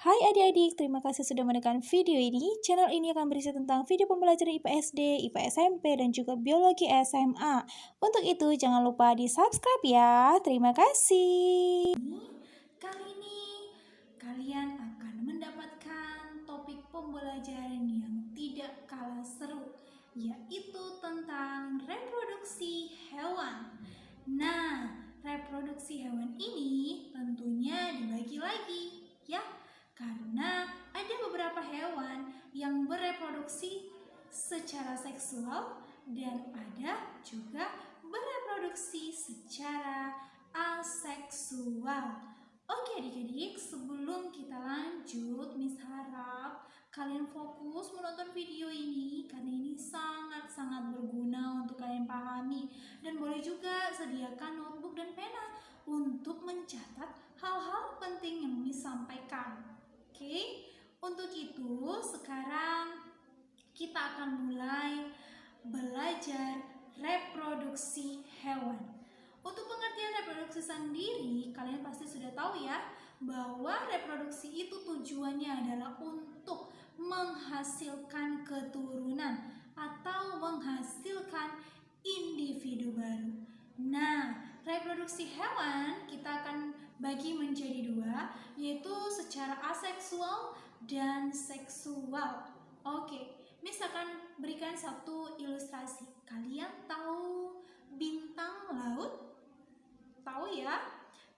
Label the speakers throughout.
Speaker 1: Hai adik-adik, terima kasih sudah menekan video ini. Channel ini akan berisi tentang video pembelajaran IPA SD, IPA SMP, dan juga biologi SMA. Untuk itu jangan lupa di subscribe ya. Terima kasih. Kali ini kalian akan mendapatkan topik pembelajaran yang tidak kalah seru, yaitu tentang reproduksi hewan. Nah, reproduksi hewan ini tentunya dibagi lagi ya, karena ada beberapa hewan yang bereproduksi secara seksual dan ada juga bereproduksi secara aseksual. Oke adik-adik, sebelum kita lanjut, Miss harap kalian fokus menonton video ini karena ini sangat-sangat berguna untuk kalian pahami. Dan boleh juga sediakan notebook dan pena untuk mencatat hal-hal penting yang Miss sampaikan. Oke, untuk itu sekarang kita akan mulai belajar reproduksi hewan. Untuk pengertian reproduksi sendiri, kalian pasti sudah tahu ya, bahwa reproduksi itu tujuannya adalah untuk menghasilkan keturunan atau menghasilkan individu baru. Nah, reproduksi hewan kita akan bagi menjadi dua, yaitu secara aseksual dan seksual. Oke, Miss akan berikan satu ilustrasi. Kalian tahu bintang laut? Tahu ya?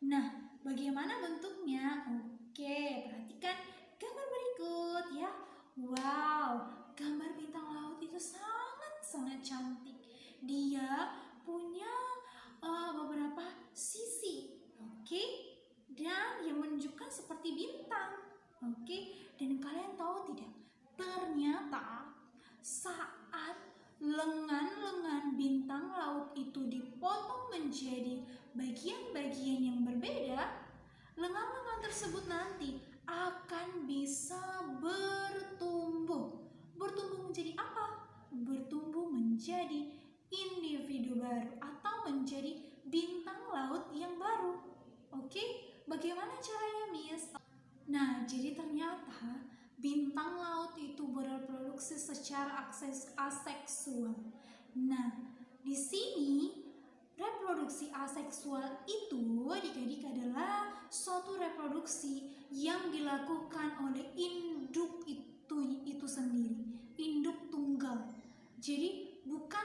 Speaker 1: Nah, bagaimana bentuknya? Oke, perhatikan gambar berikut ya. Wow, gambar bintang laut itu sangat-sangat cantik. Dia punya beberapa sisi, oke, dan yang menunjukkan seperti bintang, oke. Dan kalian tahu tidak? Ternyata saat lengan-lengan bintang laut itu dipotong menjadi bagian-bagian yang berbeda, lengan-lengan tersebut nanti akan bisa bertumbuh. Bertumbuh menjadi apa? Bertumbuh menjadi individu baru atau menjadi bintang laut yang baru. Oke, bagaimana caranya, Miss? Nah, jadi ternyata bintang laut itu bereproduksi secara aseksual. Nah, di sini reproduksi aseksual itu adik-adik adalah suatu reproduksi yang dilakukan oleh induk itu sendiri, induk tunggal. Jadi bukan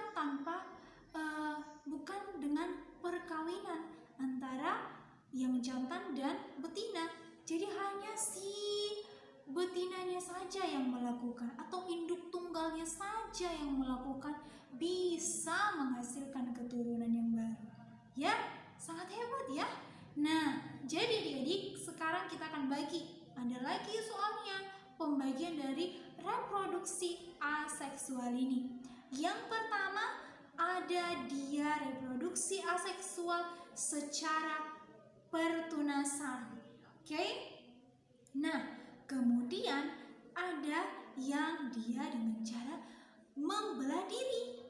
Speaker 1: dengan perkawinan antara yang jantan dan betina. Jadi hanya si betinanya saja yang melakukan atau induk tunggalnya saja yang melakukan, bisa menghasilkan keturunan yang baru. Ya, sangat hebat ya. Nah, jadi adik-adik sekarang kita akan bagi. Ada lagi soalnya pembagian dari reproduksi aseksual ini. Yang pertama ada dia reproduksi aseksual secara pertunasan. Oke? Nah, kemudian ada yang dia dengan cara membelah diri.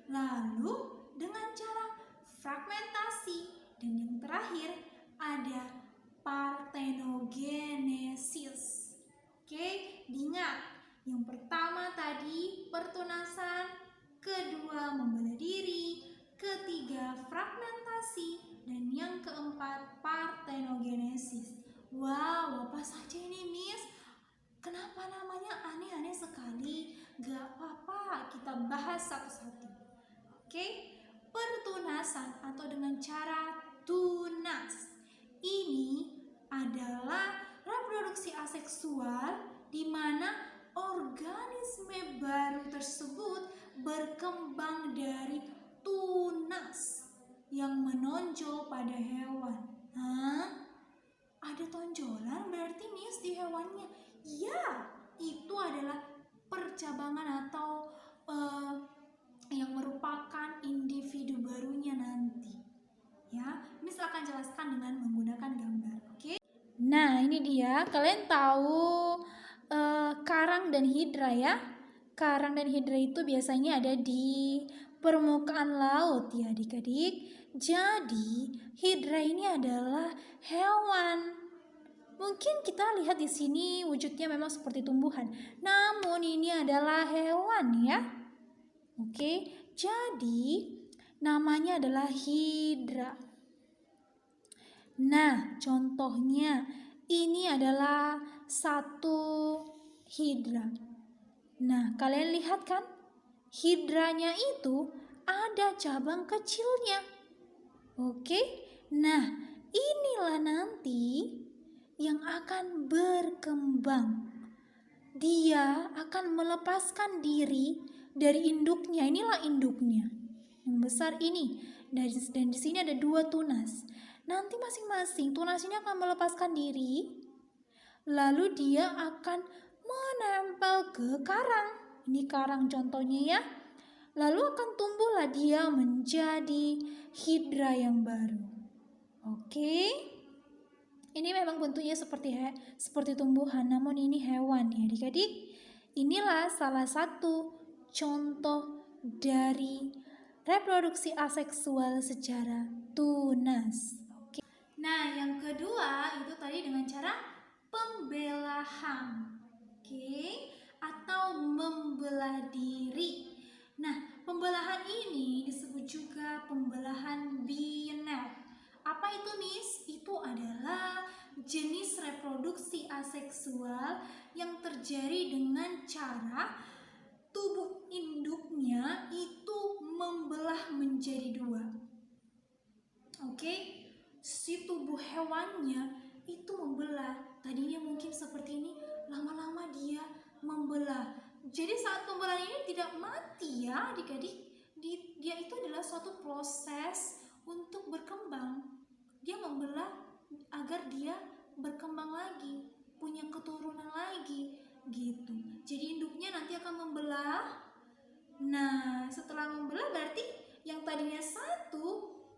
Speaker 1: Lalu dengan cara fragmentasi. Dan yang terakhir ada partenogenesis. Oke, diingat. Yang pertama tadi pertunasan, kedua membelah diri, ketiga fragmentasi, dan yang keempat partenogenesis. Wow, apa saja ini, Miss? Kenapa namanya aneh-aneh sekali? Gak apa-apa, kita bahas satu-satu. Oke, pertunasan atau dengan cara tunas. Ini adalah reproduksi aseksual di mana organisme baru tersebut berkembang dari tunas yang menonjol pada hewan. Ada tonjolan berarti, Miss, di hewannya? Ya, itu adalah percabangan atau yang merupakan individu barunya nanti. Ya, Miss akan jelaskan dengan menggunakan gambar. Oke? Nah, ini dia. Kalian tahu karang dan hidra ya? Karang dan hidra itu biasanya ada di permukaan laut ya adik-adik. Jadi hidra ini adalah hewan Mungkin kita lihat di sini wujudnya memang seperti tumbuhan, namun ini adalah hewan ya. Oke, jadi namanya adalah hidra. Nah, contohnya ini adalah satu hidra. Nah, kalian lihat kan? Hidranya itu ada cabang kecilnya. Oke, nah inilah nanti yang akan berkembang. Dia akan melepaskan diri dari induknya. Inilah induknya yang besar ini. Dan di sini ada 2 tunas. Nanti masing-masing tunas ini akan melepaskan diri. Lalu dia akan menempel ke karang. Ini karang contohnya ya. Lalu akan tumbuhlah dia menjadi hidra yang baru. Oke. Ini memang bentuknya seperti tumbuhan, namun ini hewan ya adik-adik. Inilah salah satu contoh dari reproduksi aseksual secara tunas. Oke. Nah, yang kedua itu tadi dengan cara pembelahan. Oke, atau membelah diri. Nah, pembelahan ini disebut juga pembelahan biner. Apa itu, Miss? Itu adalah jenis reproduksi aseksual yang terjadi dengan cara tubuh induknya itu membelah menjadi 2. Oke, si tubuh hewannya itu membelah. Tadinya mungkin seperti ini, lama-lama dia membelah. Jadi saat pembelahan ini tidak mati ya adik-adik. Dia itu adalah suatu proses untuk berkembang. Dia membelah agar dia berkembang lagi, punya keturunan lagi gitu. Jadi induknya nanti akan membelah. Nah, setelah membelah berarti yang tadinya 1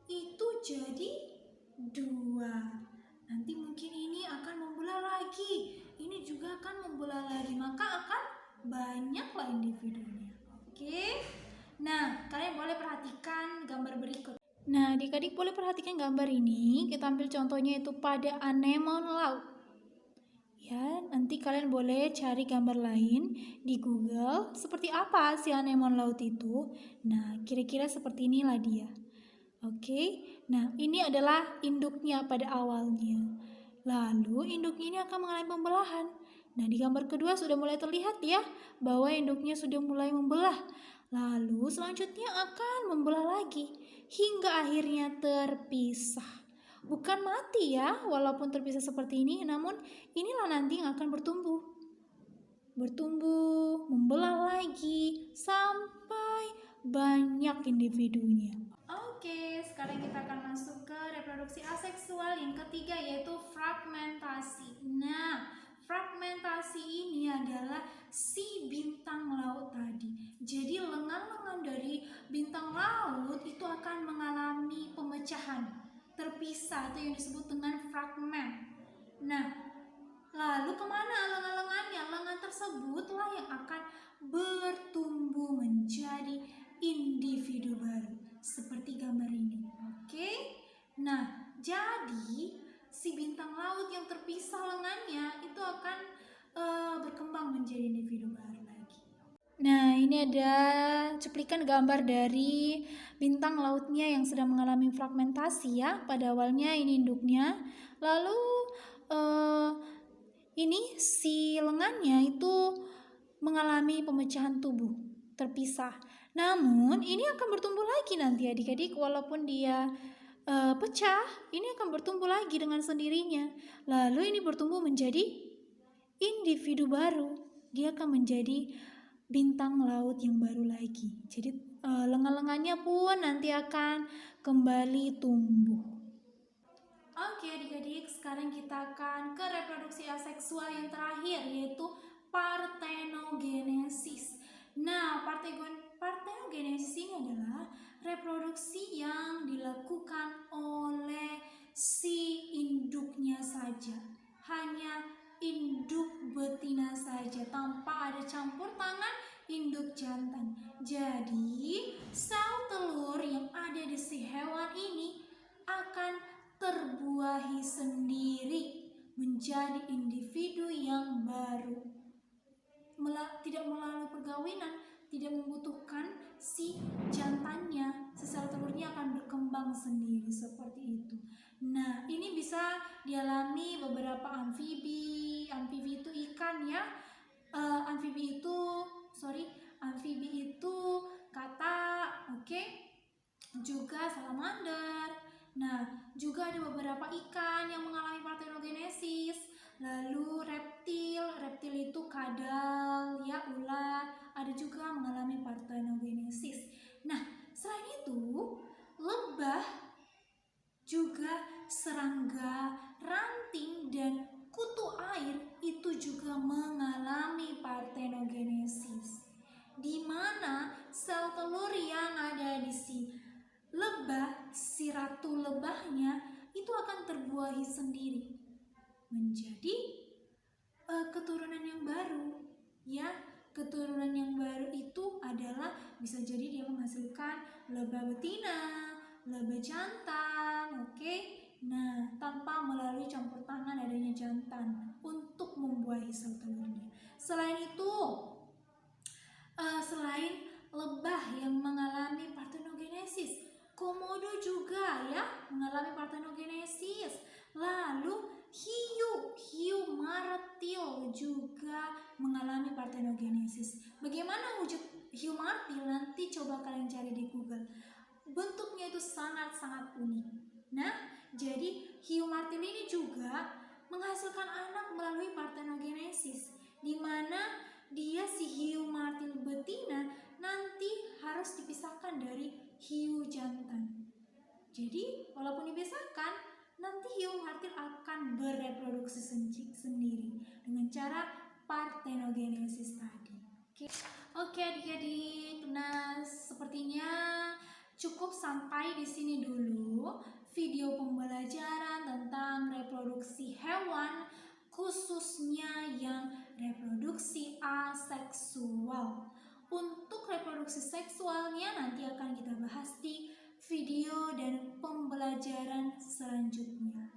Speaker 1: itu jadi 2. Nanti mungkin ini akan membelah lagi, ini juga akan membelah lagi, maka akan banyaklah individunya. Oke. Nah, kalian boleh perhatikan gambar berikut. Nah, adik-adik boleh perhatikan gambar ini. Kita ambil contohnya itu pada anemon laut. Ya, nanti kalian boleh cari gambar lain di Google. Seperti apa si anemon laut itu? Nah, kira-kira seperti inilah dia. Oke, nah ini adalah induknya pada awalnya. Lalu induknya ini akan mengalami pembelahan. Nah, di gambar kedua sudah mulai terlihat ya bahwa induknya sudah mulai membelah. Lalu selanjutnya akan membelah lagi hingga akhirnya terpisah. Bukan mati ya, walaupun terpisah seperti ini, namun inilah nanti yang akan bertumbuh. Bertumbuh, membelah lagi sampai banyak individunya. Oke, sekarang kita akan masuk ke reproduksi aseksual yang ketiga, yaitu fragmentasi. Nah, fragmentasi ini adalah si bintang laut tadi. Jadi lengan-lengan dari bintang laut itu akan mengalami pemecahan, terpisah, atau yang disebut dengan fragmen. Nah, lalu kemana lengan-lengannya? Lengan tersebutlah yang akan bertumbuh menjadi individu baru, seperti gambar ini. Oke. Nah, jadi si bintang laut yang terpisah lengannya itu akan berkembang menjadi individu baru lagi. Nah, ini ada cuplikan gambar dari bintang lautnya yang sedang mengalami fragmentasi ya. Pada awalnya ini induknya, lalu ini si lengannya itu mengalami pemecahan tubuh, terpisah. Namun ini akan bertumbuh lagi nanti adik-adik, walaupun dia pecah, ini akan bertumbuh lagi dengan sendirinya. Lalu ini bertumbuh menjadi individu baru. Dia akan menjadi bintang laut yang baru lagi. Jadi lengan-lengannya pun nanti akan kembali tumbuh. Oke adik-adik, sekarang kita akan ke reproduksi aseksual yang terakhir, yaitu partenogenesis. Nah, partenogenesis ini adalah reproduksi yang dilakukan oleh si induknya saja. Hanya induk betina saja, tanpa ada campur tangan induk jantan. Jadi, sel telur yang ada di si hewan ini akan terbuahi sendiri menjadi individu yang baru. Tidak melalui perkawinan, tidak membutuhkan si jantannya, si sel telurnya akan berkembang sendiri seperti itu. Nah, ini bisa dialami beberapa amfibi. Amfibi itu ikan ya. Amfibi itu katak, oke? Juga salamander. Nah, juga ada beberapa ikan yang mengalami parthenogenesis. Lalu reptil itu kadal, ya, ular, ada juga mengalami parthenogenesis. Nah, selain itu, lebah, juga serangga, ranting, dan kutu air itu juga mengalami parthenogenesis, di mana sel telur yang ada di si lebah, si ratu lebahnya itu akan terbuahi sendiri menjadi keturunan yang baru, ya. Keturunan yang baru itu adalah bisa jadi dia menghasilkan lebah betina, lebah jantan, oke. Nah, tanpa melalui campur tangan adanya jantan untuk membuahi sel telurnya. Selain itu, selain lebah yang mengalami parthenogenesis, komodo juga ya mengalami parthenogenesis. Lalu hiu martil juga mengalami parthenogenesis. Bagaimana wujud hiu martil? Nanti coba kalian cari di Google. Bentuknya itu sangat-sangat unik. Nah, jadi hiu martil ini juga menghasilkan anak melalui parthenogenesis, di mana dia si hiu martil betina nanti harus dipisahkan dari hiu jantan. Jadi walaupun dipisahkan, nanti hiu martil akan bereproduksi sendiri dengan cara parthenogenesis tadi. Oke adik-adik, nah sepertinya cukup sampai di sini dulu video pembelajaran tentang reproduksi hewan, khususnya yang reproduksi aseksual. Untuk reproduksi seksualnya nanti akan kita bahas di video dan pembelajaran selanjutnya.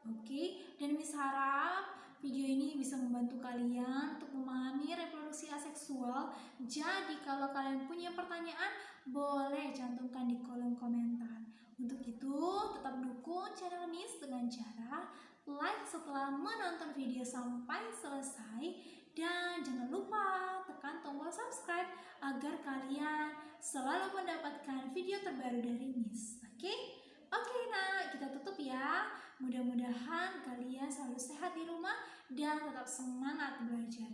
Speaker 1: Oke, dan Miss harap video ini bisa membantu kalian untuk memahami reproduksi aseksual. Jadi kalau kalian punya pertanyaan, boleh cantumkan di kolom komentar. Untuk itu, tetap dukung channel Miss dengan cara like setelah menonton video sampai selesai. Dan jangan lupa tekan tombol subscribe agar kalian selalu mendapatkan video terbaru dari Miss. Oke, nah kita tutup ya. Mudah-mudahan kalian selalu sehat di rumah dan tetap semangat belajar.